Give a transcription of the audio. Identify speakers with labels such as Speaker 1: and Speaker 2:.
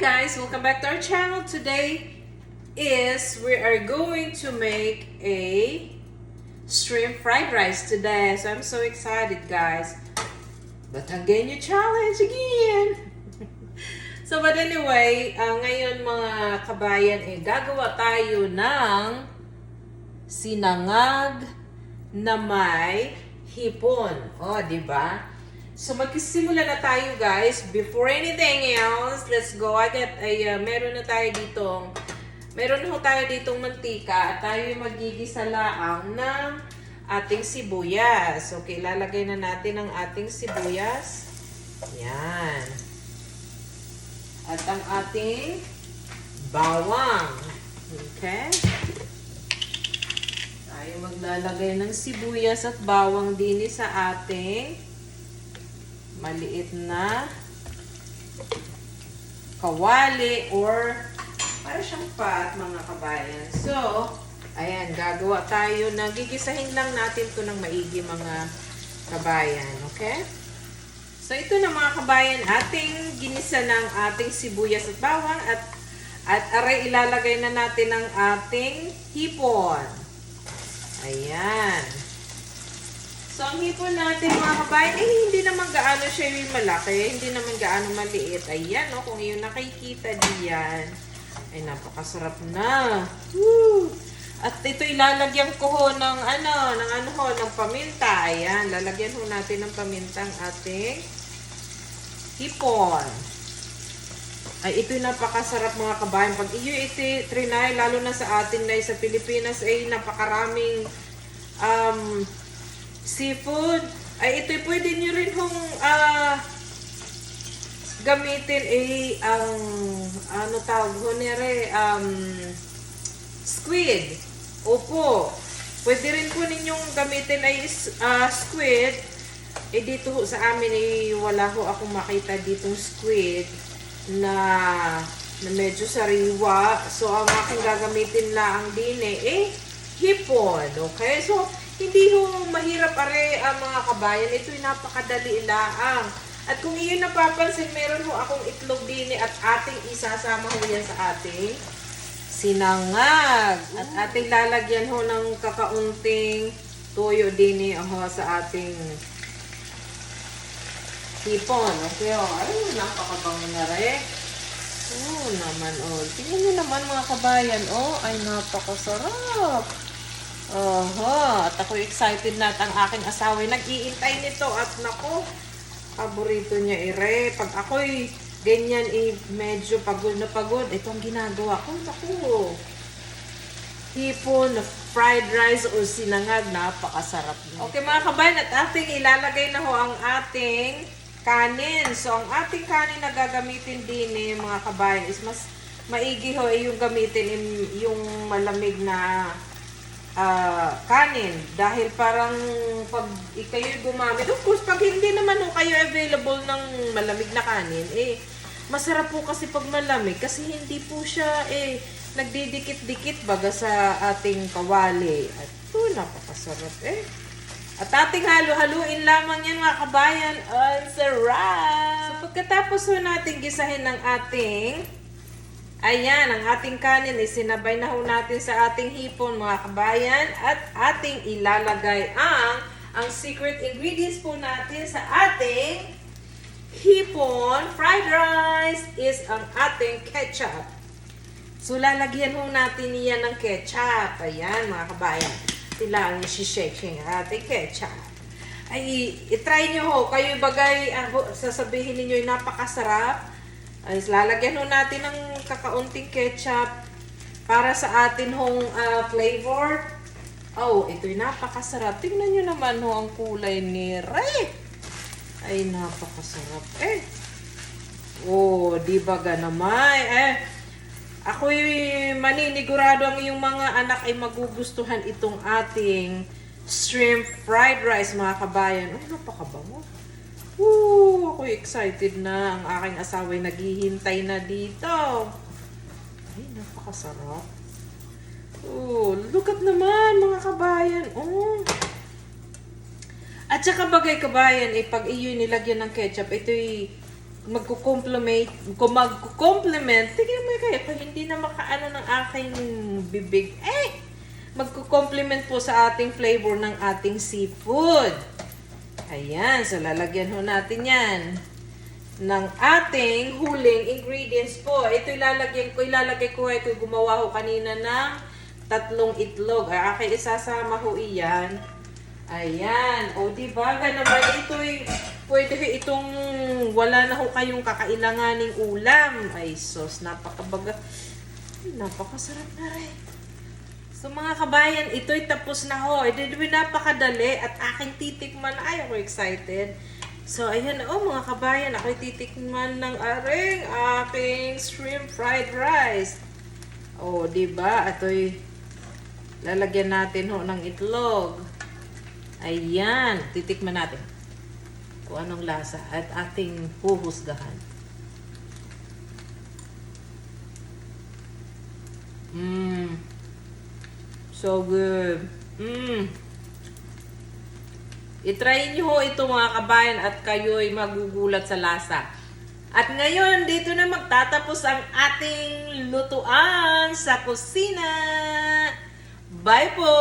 Speaker 1: guys, welcome back to our channel. Today is we are going to make a shrimp fried rice today. So I'm so excited, guys. But again, you challenge again. But anyway, ngayon mga kabayan, gagawa tayo ng sinangag na may hipon. O, diba? So magsisimula na tayo, guys. Before anything else, let's go. Meron na tayo ditong mantika at tayo magigisa laang ng ating sibuyas. Okay, lalagay na natin ang ating sibuyas. Yan. At ang ating bawang. Okay? Tayo maglalagay ng sibuyas at bawang din sa ating maliit na kawali or para siyang pat, mga kabayan. So, ayan, gagawa tayo na gigisahin lang natin ito ng maigi, mga kabayan. Okay? So, ito na mga kabayan, ating ginisa ng ating sibuyas at bawang at aray ilalagay na natin ang ating hipon. Ayan. So, ang hipon natin mga kabayan, hindi naman gaano siya yung malaki, hindi naman gaano maliit. Ayan, no, kung yung nakikita diyan, ay napakasarap na. Woo! At ito ilalagyan ko ho ng ng paminta. Ayan, lalagyan ho natin ng paminta ang ating hipon. Ay, ito napakasarap mga kabayan. Pag iyo trinay, lalo na sa atin na sa Pilipinas, ay napakaraming seafood. Ay, ito pwede nyo rin hong gamitin squid. Opo. Pwede rin po ninyong gamitin ay squid. Dito sa amin wala ho akong makita ditong squid na medyo sariwa. So, ang aking gagamitin lang din hipon. Okay? So, hindi ho mahirap mga kabayan. Ito'y napakadali laang. At kung iyon napapansin, meron ho akong itlog din at ating isasama ho yan sa ating sinangag. At ating lalagyan ho ng kakaunting toyo din sa ating hipon. Okay, ay, napakabango na rin. Naman, tingnan nyo naman mga kabayan, ay napakasarap. At ako excited na at ang aking asawa nag-iintay nito at nako, paborito niya pag ako'y ganyan medyo pagod na pagod, itong ginagawa ko, naku, hipon, fried rice o sinangag, napakasarap niya. Okay mga kabayan, at ating ilalagay na ho ang ating kanin. So ang ating kanin na gagamitin din mga kabayan is mas maigi ho yung gamitin yung malamig na kanin. Dahil parang pag kayo'y gumamit, of course, pag hindi naman kayo available ng malamig na kanin, masarap po kasi pag malamig kasi hindi po siya nagdidikit-dikit baga sa ating kawali. At napakasarap At ating halo-haluin lamang yan mga kabayan. Ang sarap! So pagkatapos natin gisahin ng ating ang ating kanin, sinabay na ho natin sa ating hipon mga kabayan at ating ilalagay ang secret ingredients po natin sa ating hipon fried rice is ang ating ketchup. So lalagyan ho natin niyan ng ketchup. Ayan mga kabayan. Kailangan i-shake yung ating ketchup. Ay, itry nyo ho. Kayo bagay, sasabihin ninyo yung napakasarap. Ay, lalagyan ho natin ng kakaunting ketchup para sa atin hong flavor. Ito'y napakasarap. Tingnan nyo naman ho ang kulay ni Ray. Ay, napakasarap. Di ba naman? Ako'y maninigurado ang iyong mga anak ay magugustuhan itong ating shrimp fried rice, mga kabayan. Napakabango. Ako'y excited na. Ang aking asawa'y naghihintay na dito. Ay, napakasarap. Look at naman, mga kabayan. At saka bagay kabayan, pag iyo'y nilagyan ng ketchup, ito'y magko-complement, tignan mo kayo, kung hindi na makaano ng aking bibig, magko-complement po sa ating flavor ng ating seafood. Ayan, so lalagyan ho natin yan ng ating huling ingredients po. Ito ilalagay ko gumawa ho kanina ng 3 itlog. Ay, aking isasama ho iyan. Ayan. O, diba? Ganun ba? Pwede itong wala na ho kayong kakailanganing ulam. Ay, sos. Napakasarap na rin. So, mga kabayan, ito'y tapos na ho. Napakadali at aking titikman. Ay, ako excited. So, ayan mga kabayan. Ako'y titikman ng aking shrimp fried rice. O, diba? Ito'y lalagyan natin ho ng itlog. Ayan, titikman natin kung anong lasa at ating huhusgahan. So good. I-try nyo ho ito mga kabayan at kayo'y magugulat sa lasa. At ngayon, dito na magtatapos ang ating lutuan sa kusina. Bye po!